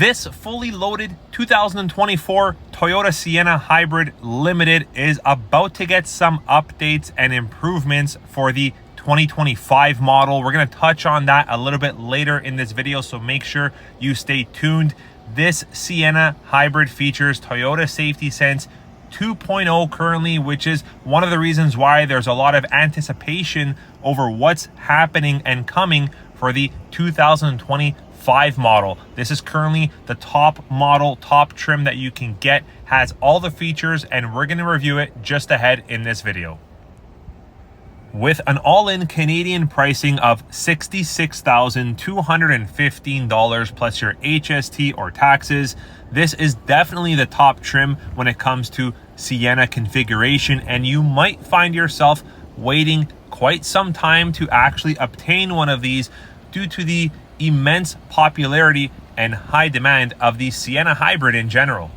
This fully loaded 2024 Toyota Sienna Hybrid Limited is about to get some updates and improvements for the 2025 model. We're going to touch on that a little bit later in this video, so make sure you stay tuned. This Sienna Hybrid features Toyota Safety Sense 2.0 currently, which is one of the reasons why there's a lot of anticipation over what's happening and coming for the 2025 model. This is currently the top model, top trim that you can get, has all the features, and we're going to review it just ahead in this video. With an all-in Canadian pricing of $66,215 plus your HST or taxes, this is definitely the top trim when it comes to Sienna configuration, and you might find yourself waiting quite some time to actually obtain one of these due to the immense popularity and high demand of the Sienna Hybrid in general.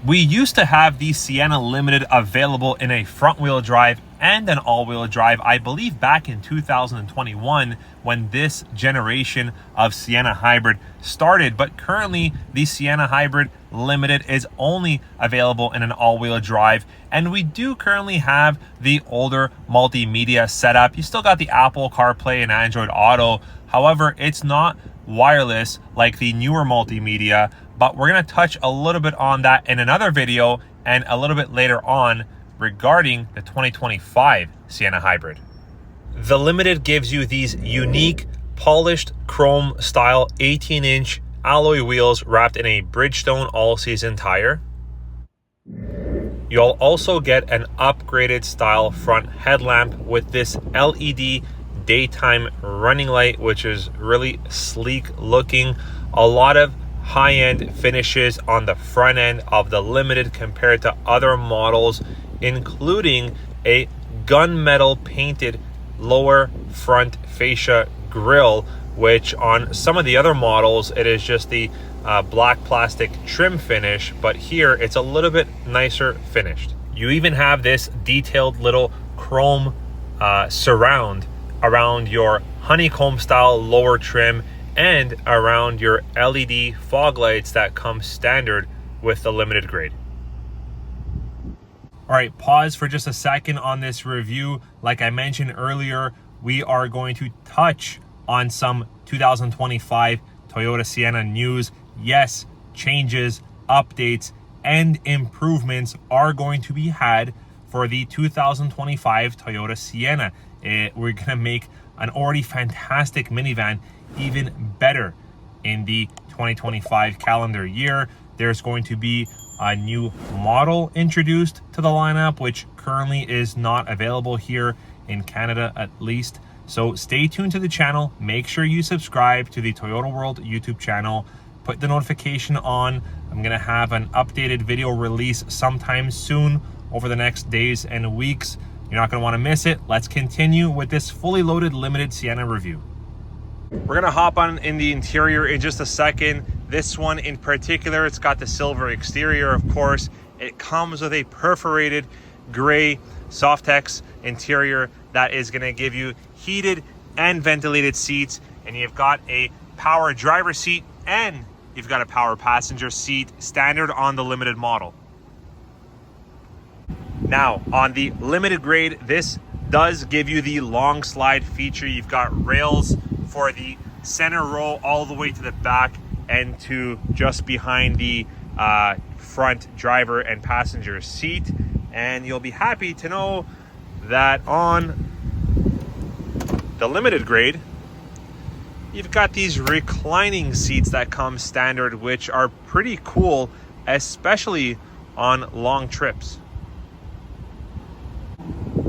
We used to have the Sienna Limited available in a front-wheel drive and an all-wheel drive, I believe back in 2021 when this generation of Sienna Hybrid started, but currently the Sienna Hybrid Limited is only available in an all-wheel drive, and we do currently have the older multimedia setup. You still got the Apple CarPlay and Android Auto, however, it's not wireless like the newer multimedia, but we're going to touch a little bit on that in another video and a little bit later on regarding the 2025 Sienna Hybrid. The Limited gives you these unique polished chrome style 18-inch alloy wheels wrapped in a Bridgestone all-season tire. You'll also get an upgraded style front headlamp with this LED daytime running light, which is really sleek looking. A lot of high-end finishes on the front end of the Limited compared to other models, including a gunmetal painted lower front fascia grille, which on some of the other models it is just the black plastic trim finish, but here it's a little bit nicer finished. You even have this detailed little chrome surround around your honeycomb style lower trim and around your LED fog lights that come standard with the Limited grade. All right, pause for just a second on this review. Like I mentioned earlier, we are going to touch on some 2025 Toyota Sienna news. Yes, changes, updates, and improvements are going to be had for the 2025 Toyota Sienna. We're gonna make an already fantastic minivan even better in the 2025 calendar year. There's going to be a new model introduced to the lineup, which currently is not available here in Canada at least. So stay tuned to the channel. Make sure you subscribe to the Toyota World YouTube channel. Put the notification on. I'm gonna have an updated video release sometime soon over the next days and weeks. You're not gonna wanna miss it. Let's continue with this fully loaded Limited Sienna review. We're gonna hop on in the interior in just a second. This one in particular, it's got the silver exterior, of course. It comes with a perforated gray Softex interior that is gonna give you heated and ventilated seats, and you've got a power driver seat and you've got a power passenger seat standard on the Limited model. Now, on the Limited grade, this does give you the long slide feature. You've got rails for the center row all the way to the back and to just behind the front driver and passenger seat. And you'll be happy to know that on the Limited grade, you've got these reclining seats that come standard, which are pretty cool, especially on long trips.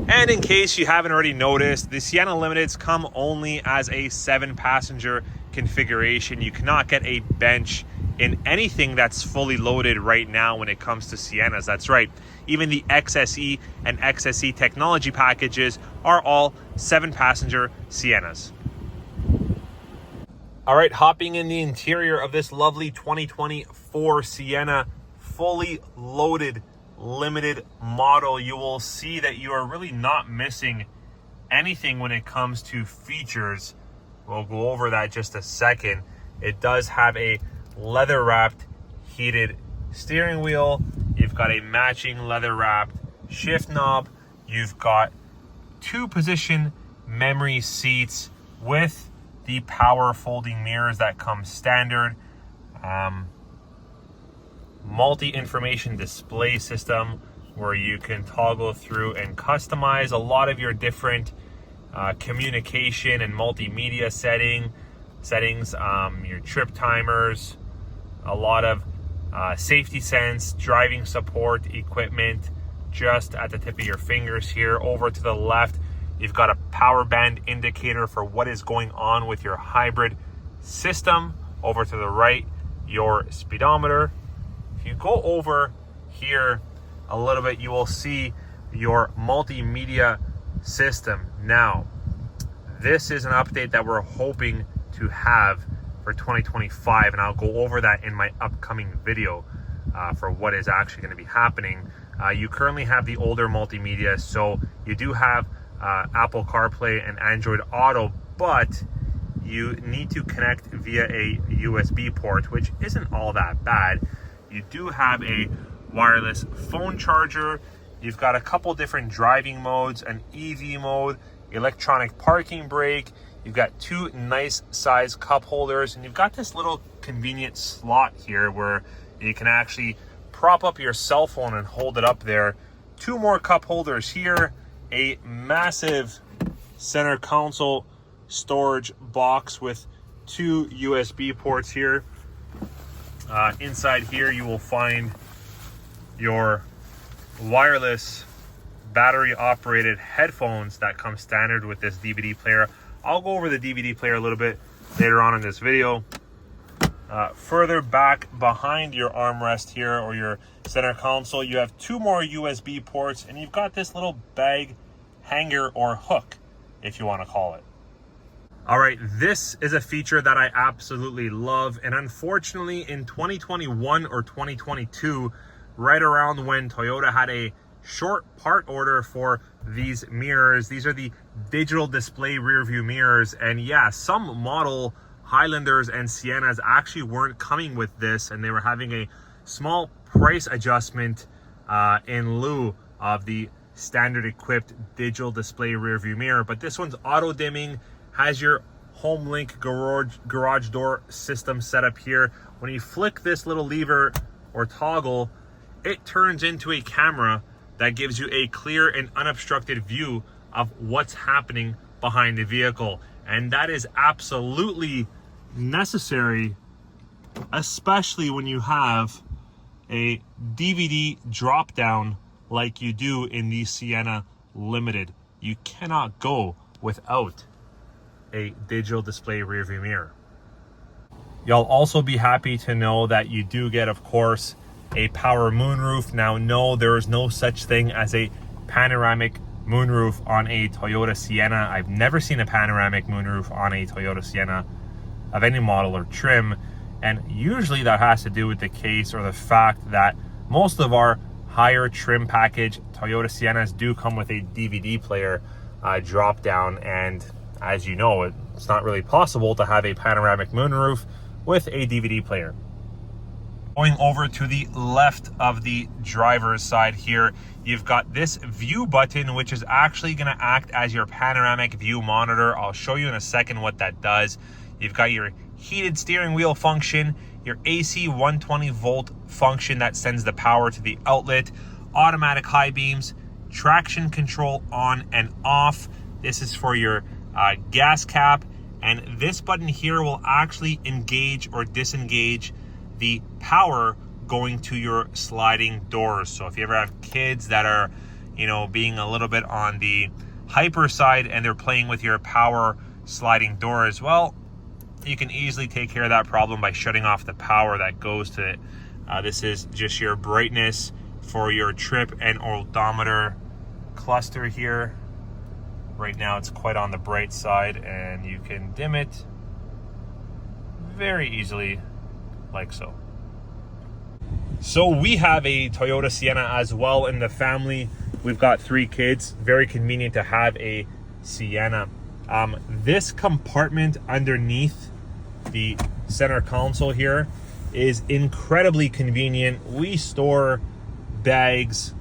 And in case you haven't already noticed, the Sienna Limiteds come only as a 7-passenger configuration. You cannot get a bench in anything that's fully loaded right now when it comes to Siennas. That's right. Even the XSE and XSE technology packages are all 7-passenger Siennas. All right, hopping in the interior of this lovely 2024 Sienna fully loaded Limited model, you will see that you are really not missing anything when it comes to features. We'll go over that just a second. It does have a leather wrapped heated steering wheel. You've got a matching leather wrapped shift knob. You've got 2-position memory seats with the power folding mirrors that come standard. Multi-information display system where you can toggle through and customize a lot of your different communication and multimedia settings, your trip timers, a lot of safety sense, driving support equipment just at the tip of your fingers here. Over to the left, you've got a power band indicator for what is going on with your hybrid system. Over to the right, your speedometer. If you go over here a little bit, you will see your multimedia system. Now, this is an update that we're hoping to have for 2025, and I'll go over that in my upcoming video for what is actually going to be happening. You currently have the older multimedia, so you do have Apple CarPlay and Android Auto, but you need to connect via a USB port, which isn't all that bad. You do have a wireless phone charger. You've got a couple different driving modes, an EV mode, electronic parking brake. You've got 2 nice size cup holders, and you've got this little convenient slot here where you can actually prop up your cell phone and hold it up there. 2 more cup holders here, a massive center console storage box with 2 USB ports here. Inside here you will find your wireless battery operated headphones that come standard with this DVD player. I'll go over the DVD player a little bit later on in this video. Further back behind your armrest here, or your center console, you have 2 more USB ports, and you've got this little bag hanger or hook, if you want to call it. All right, this is a feature that I absolutely love, and unfortunately in 2021 or 2022, right around when Toyota had a short part order for these mirrors, these are the digital display rear view mirrors, and yeah, some model Highlanders and Siennas actually weren't coming with this, and they were having a small price adjustment in lieu of the standard equipped digital display rear view mirror. But this one's auto dimming, has your home link garage door system set up here. When you flick this little lever or toggle, it turns into a camera that gives you a clear and unobstructed view of what's happening behind the vehicle. And that is absolutely necessary, especially when you have a DVD drop down like you do in the Sienna Limited. You cannot go without a digital display rear view mirror. You'll also be happy to know that you do get, of course, a power moonroof. Now, no, there is no such thing as a panoramic moonroof on a Toyota Sienna. I've never seen a panoramic moonroof on a Toyota Sienna of any model or trim, and usually that has to do with the case or the fact that most of our higher trim package Toyota Siennas do come with a DVD player drop down, and as you know, it's not really possible to have a panoramic moonroof with a DVD player. Going over to the left of the driver's side here, you've got this view button, which is actually going to act as your panoramic view monitor. I'll show you in a second what that does. You've got your heated steering wheel function, your AC 120 volt function that sends the power to the outlet, automatic high beams, traction control on and off. This is for your gas cap, and this button here will actually engage or disengage the power going to your sliding doors. So if you ever have kids that are, being a little bit on the hyper side and they're playing with your power sliding doors, well, you can easily take care of that problem by shutting off the power that goes to it. This is just your brightness for your trip and odometer cluster here. Right now it's quite on the bright side, and you can dim it very easily like so. So we have a Toyota Sienna as well in the family. We've got 3 kids. Very convenient to have a Sienna. This compartment underneath the center console here is incredibly convenient. We store bags,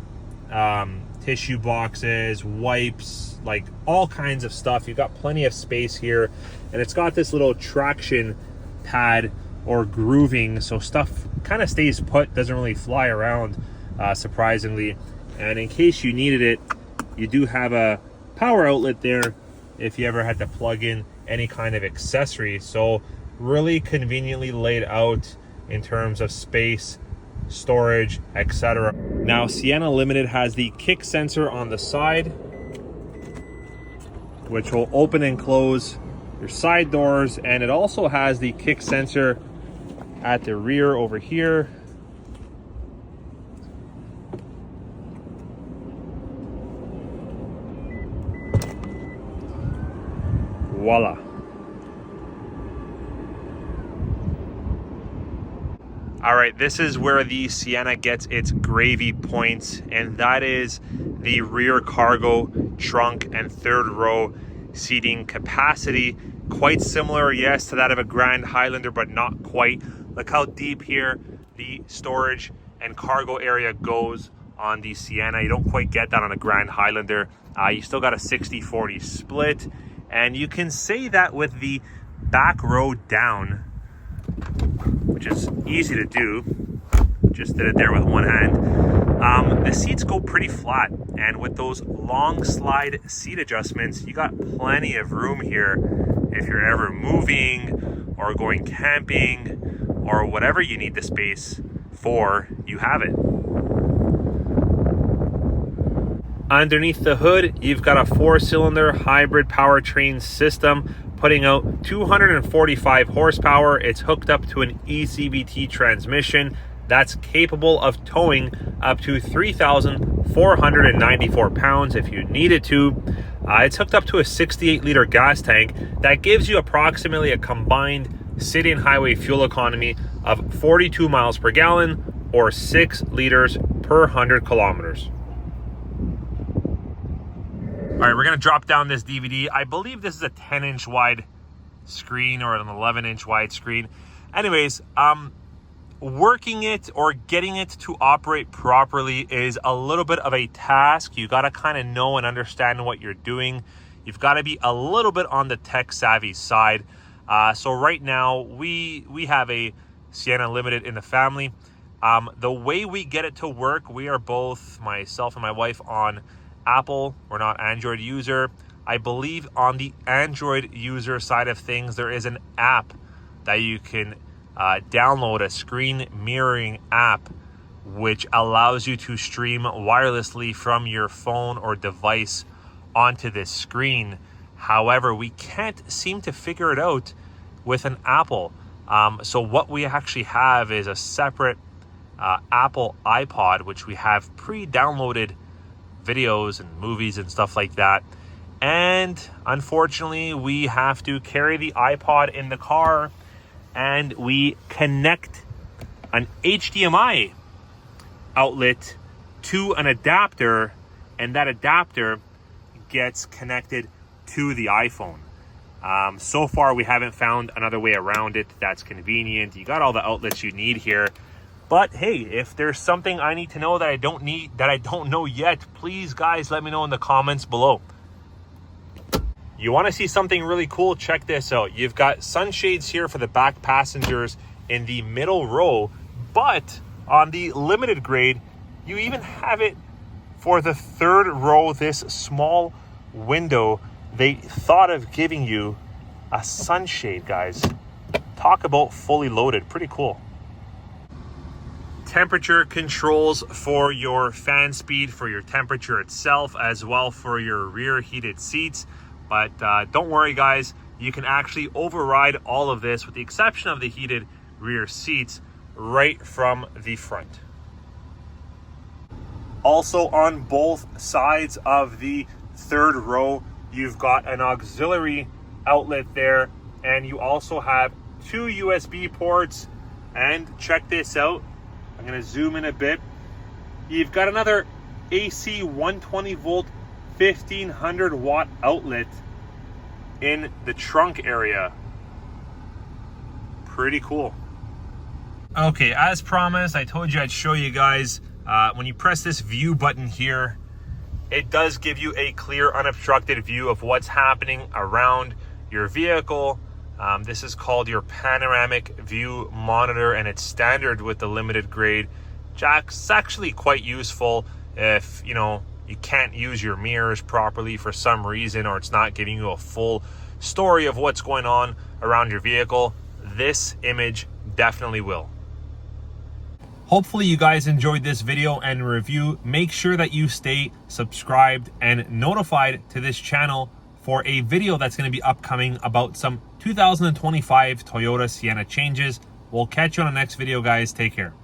tissue boxes, wipes, like all kinds of stuff. You've got plenty of space here, and it's got this little traction pad or grooving, so stuff kind of stays put, doesn't really fly around, surprisingly. And in case you needed it, you do have a power outlet there if you ever had to plug in any kind of accessory. So really conveniently laid out in terms of space, storage, etc. Now, Sienna Limited has the kick sensor on the side, which will open and close your side doors, and it also has the kick sensor at the rear over here. Voila. All right, this is where the Sienna gets its gravy points, and that is the rear cargo, trunk, and third row seating capacity. Quite similar, yes, to that of a Grand Highlander, but not quite. Look how deep here the storage and cargo area goes on the Sienna. You don't quite get that on a Grand Highlander. You still got a 60-40 split, and you can say that with the back row down, which is easy to do. Just did it there with one hand. The seats go pretty flat, and with those long slide seat adjustments, you got plenty of room here if you're ever moving or going camping or whatever you need the space for, you have it. Underneath the hood, you've got a 4-cylinder hybrid powertrain system putting out 245 horsepower. It's hooked up to an ECVT transmission that's capable of towing up to 3,494 pounds if you needed to. It's hooked up to a 68-liter gas tank that gives you approximately a combined city and highway fuel economy of 42 miles per gallon or 6 liters per 100 kilometers. All right, we're gonna drop down this DVD. I believe this is a 10-inch wide screen or an 11-inch wide screen. Anyways, working it or getting it to operate properly is a little bit of a task. You gotta kind of know and understand what you're doing. You've gotta be a little bit on the tech savvy side. So right now, we have a Sienna Limited in the family. The way we get it to work, we are both, myself and my wife, on Apple. We're not Android user. I believe on the Android user side of things, there is an app that you can download, a screen mirroring app, which allows you to stream wirelessly from your phone or device onto this screen. However, we can't seem to figure it out with an Apple. So what we actually have is a separate Apple iPod, which we have pre-downloaded videos and movies and stuff like that. And unfortunately, we have to carry the iPod in the car, and we connect an HDMI outlet to an adapter, and that adapter gets connected to the iPhone. So far, we haven't found another way around it that's convenient. You got all the outlets you need here. But hey, if there's something I need to know that I don't know yet, please guys, let me know in the comments below. You want to see something really cool? Check this out. You've got sunshades here for the back passengers in the middle row, but on the limited grade, you even have it for the third row, this small window. They thought of giving you a sunshade, guys. Talk about fully loaded. Pretty cool. Temperature controls for your fan speed, for your temperature itself, as well for your rear heated seats. But don't worry, guys, you can actually override all of this, with the exception of the heated rear seats, right from the front. Also, on both sides of the third row, you've got an auxiliary outlet there, and you also have 2 USB ports. And check this out. I'm going to zoom in a bit. You've got another AC 120 volt 1500 watt outlet in the trunk area. Pretty cool. Okay, as promised, I told you I'd show you guys, when you press this view button here, it does give you a clear, unobstructed view of what's happening around your vehicle. This is called your panoramic view monitor, and it's standard with the limited grade. It's actually quite useful if, you know, you can't use your mirrors properly for some reason, or it's not giving you a full story of what's going on around your vehicle. This image definitely will. Hopefully you guys enjoyed this video and review. Make sure that you stay subscribed and notified to this channel for a video that's going to be upcoming about some 2025 Toyota Sienna changes. We'll catch you on the next video, guys. Take care.